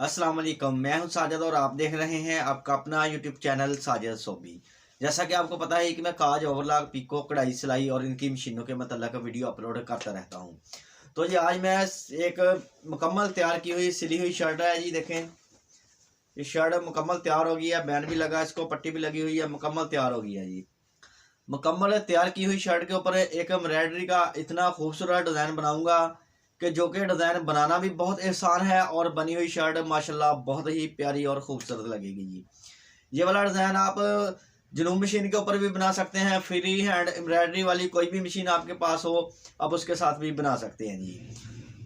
अस्सलाम वालेकुम। मैं हूं साजिद और आप देख रहे हैं आपका अपना यूट्यूब चैनल साजिद सोबी। जैसा कि आपको पता है कि मैं काज, ओवरलॉक, पिको, कढ़ाई, सिलाई और इनकी मशीनों के मतलब वीडियो अपलोड करता रहता हूं। तो जी आज मैं एक मुकम्मल तैयार की हुई सिली हुई शर्ट है जी। देखें, ये शर्ट मुकम्मल तैयार हो गई है, बैंड भी लगा है, इसको पट्टी भी लगी हुई है, मुकम्मल तैयार हो गई है जी। मुकम्मल तैयार की हुई शर्ट के ऊपर एक एम्ब्रॉयडरी का इतना खूबसूरत डिज़ाइन बनाऊंगा कि जो कि डिज़ाइन बनाना भी बहुत आसान है और बनी हुई शर्ट माशाल्लाह बहुत ही प्यारी और खूबसूरत लगेगी जी। ये वाला डिज़ाइन आप जनूब मशीन के ऊपर भी बना सकते हैं, फ्री हैंड एम्ब्रॉयडरी वाली कोई भी मशीन आपके पास हो आप उसके साथ भी बना सकते हैं जी।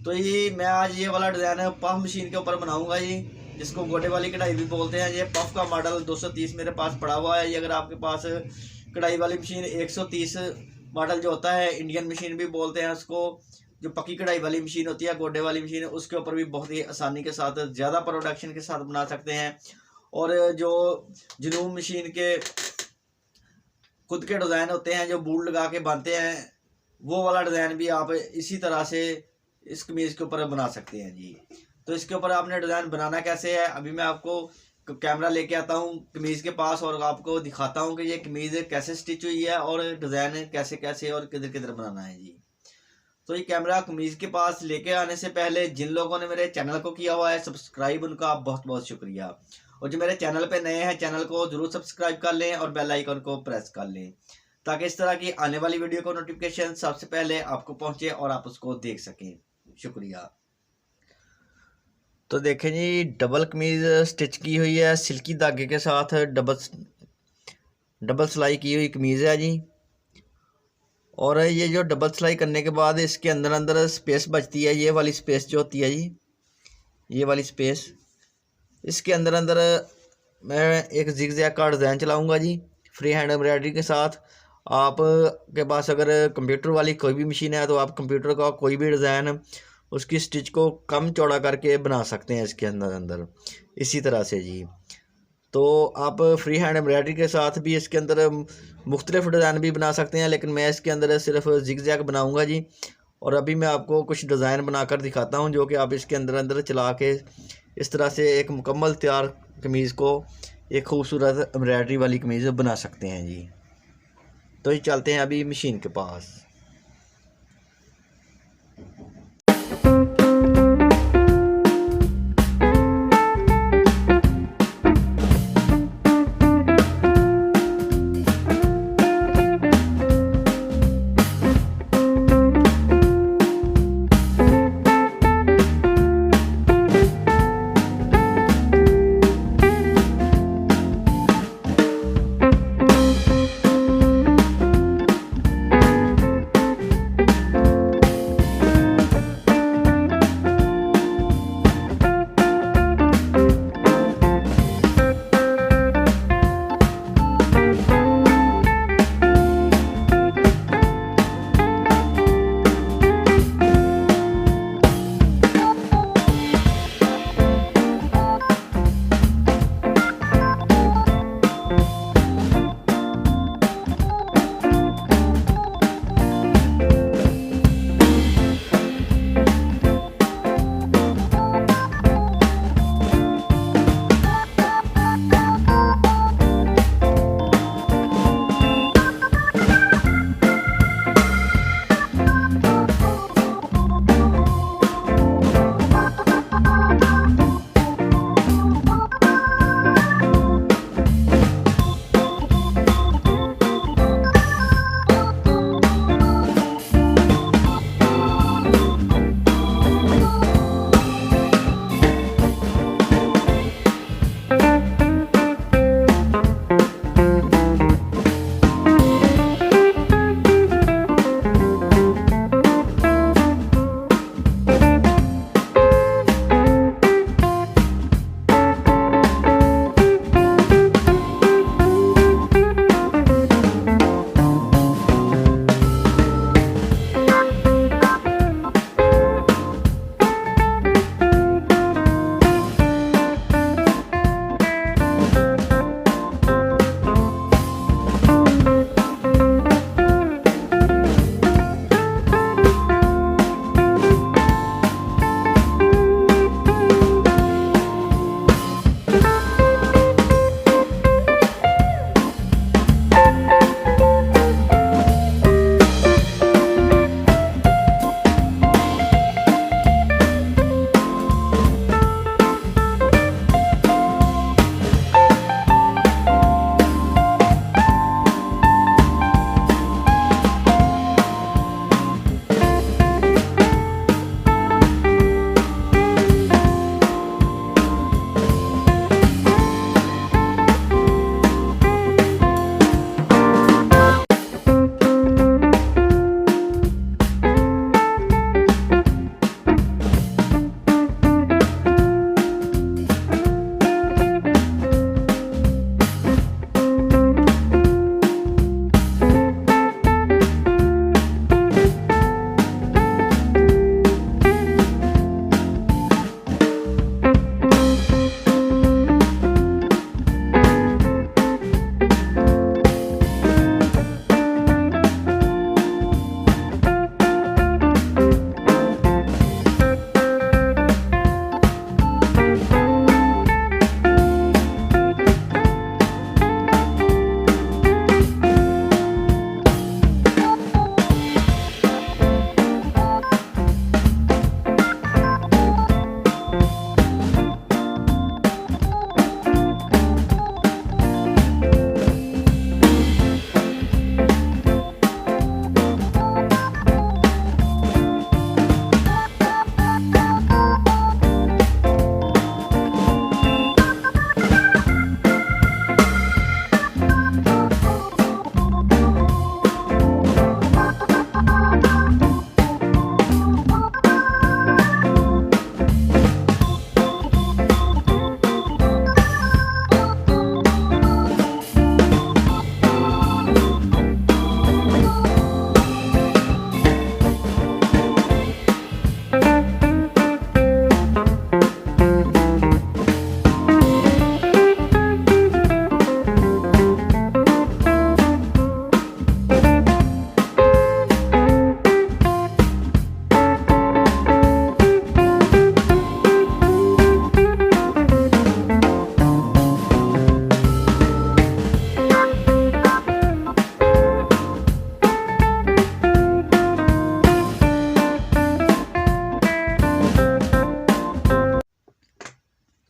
तो ये मैं आज ये वाला डिज़ाइन पफ मशीन के ऊपर बनाऊंगा जी, जिसको गोडे वाली कढ़ाई भी बोलते हैं। ये पफ का मॉडल 230 मेरे पास पड़ा हुआ है। ये अगर आपके पास कढ़ाई वाली मशीन 130 मॉडल जो होता है, इंडियन मशीन भी बोलते हैं उसको, जो पक्की कढ़ाई वाली मशीन होती है, गोडे वाली मशीन, उसके ऊपर भी बहुत ही आसानी के साथ ज़्यादा प्रोडक्शन के साथ बना सकते हैं। और जो जनूब मशीन के खुद के डिज़ाइन होते हैं जो बूट लगा के बनते हैं, वो वाला डिज़ाइन भी आप इसी तरह से इस कमीज़ के ऊपर बना सकते हैं जी। तो इसके ऊपर आपने डिज़ाइन बनाना कैसे है, अभी मैं आपको कैमरा लेके आता हूँ कमीज़ के पास और आपको दिखाता हूँ कि ये कमीज़ कैसे स्टिच हुई है और डिज़ाइन कैसे कैसे और किधर किधर बनाना है जी। तो ये कैमरा कमीज़ के पास लेके आने से पहले जिन लोगों ने मेरे चैनल को किया हुआ है सब्सक्राइब, उनका बहुत बहुत शुक्रिया। और जो मेरे चैनल पे नए हैं, चैनल को जरूर सब्सक्राइब कर लें और बेल आइकन को प्रेस कर लें, ताकि इस तरह की आने वाली वीडियो को नोटिफिकेशन सबसे पहले आपको पहुंचे और आप उसको देख सकें। शुक्रिया। तो देखें जी, डबल कमीज़ स्टिच की हुई है सिल्की धागे के साथ, डबल सिलाई की हुई कमीज़ है जी। और ये जो डबल सिलाई करने के बाद इसके अंदर अंदर स्पेस बचती है, ये वाली स्पेस जो होती है जी, ये वाली स्पेस, इसके अंदर अंदर मैं एक जिग जैग का डिज़ाइन चलाऊँगा जी फ्री हैंड एम्ब्रॉयडरी के साथ। आप के पास अगर कंप्यूटर वाली कोई भी मशीन है तो आप कंप्यूटर का कोई भी डिज़ाइन उसकी स्टिच को कम चौड़ा करके बना सकते हैं इसके अंदर अंदर इसी तरह से जी। तो आप फ्री हैंड एम्ब्रॉयडरी के साथ भी इसके अंदर मुख्तलिफ डिज़ाइन भी बना सकते हैं, लेकिन मैं इसके अंदर सिर्फ जिग जैग बनाऊँगा जी। और अभी मैं आपको कुछ डिज़ाइन बनाकर दिखाता हूँ जो कि आप इसके अंदर अंदर चला के इस तरह से एक मुकम्मल तैयार कमीज़ को एक खूबसूरत एम्ब्रॉयडरी वाली कमीज़ बना सकते हैं जी। तो ये चलते हैं अभी मशीन के पास।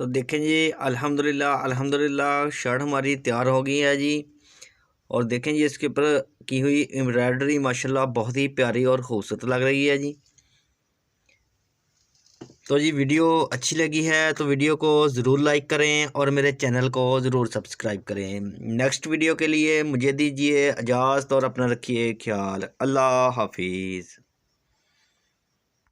तो देखें जी, अल्हम्दुलिल्लाह अल्हम्दुलिल्लाह शर्ट हमारी तैयार हो गई है जी। और देखें जी, इसके ऊपर की हुई एम्ब्रॉयडरी माशाल्लाह बहुत ही प्यारी और खूबसूरत लग रही है जी। तो जी वीडियो अच्छी लगी है तो वीडियो को ज़रूर लाइक करें और मेरे चैनल को ज़रूर सब्सक्राइब करें। नेक्स्ट वीडियो के लिए मुझे दीजिए इजाज़त और अपना रखिए ख्याल। अल्लाह हाफिज़।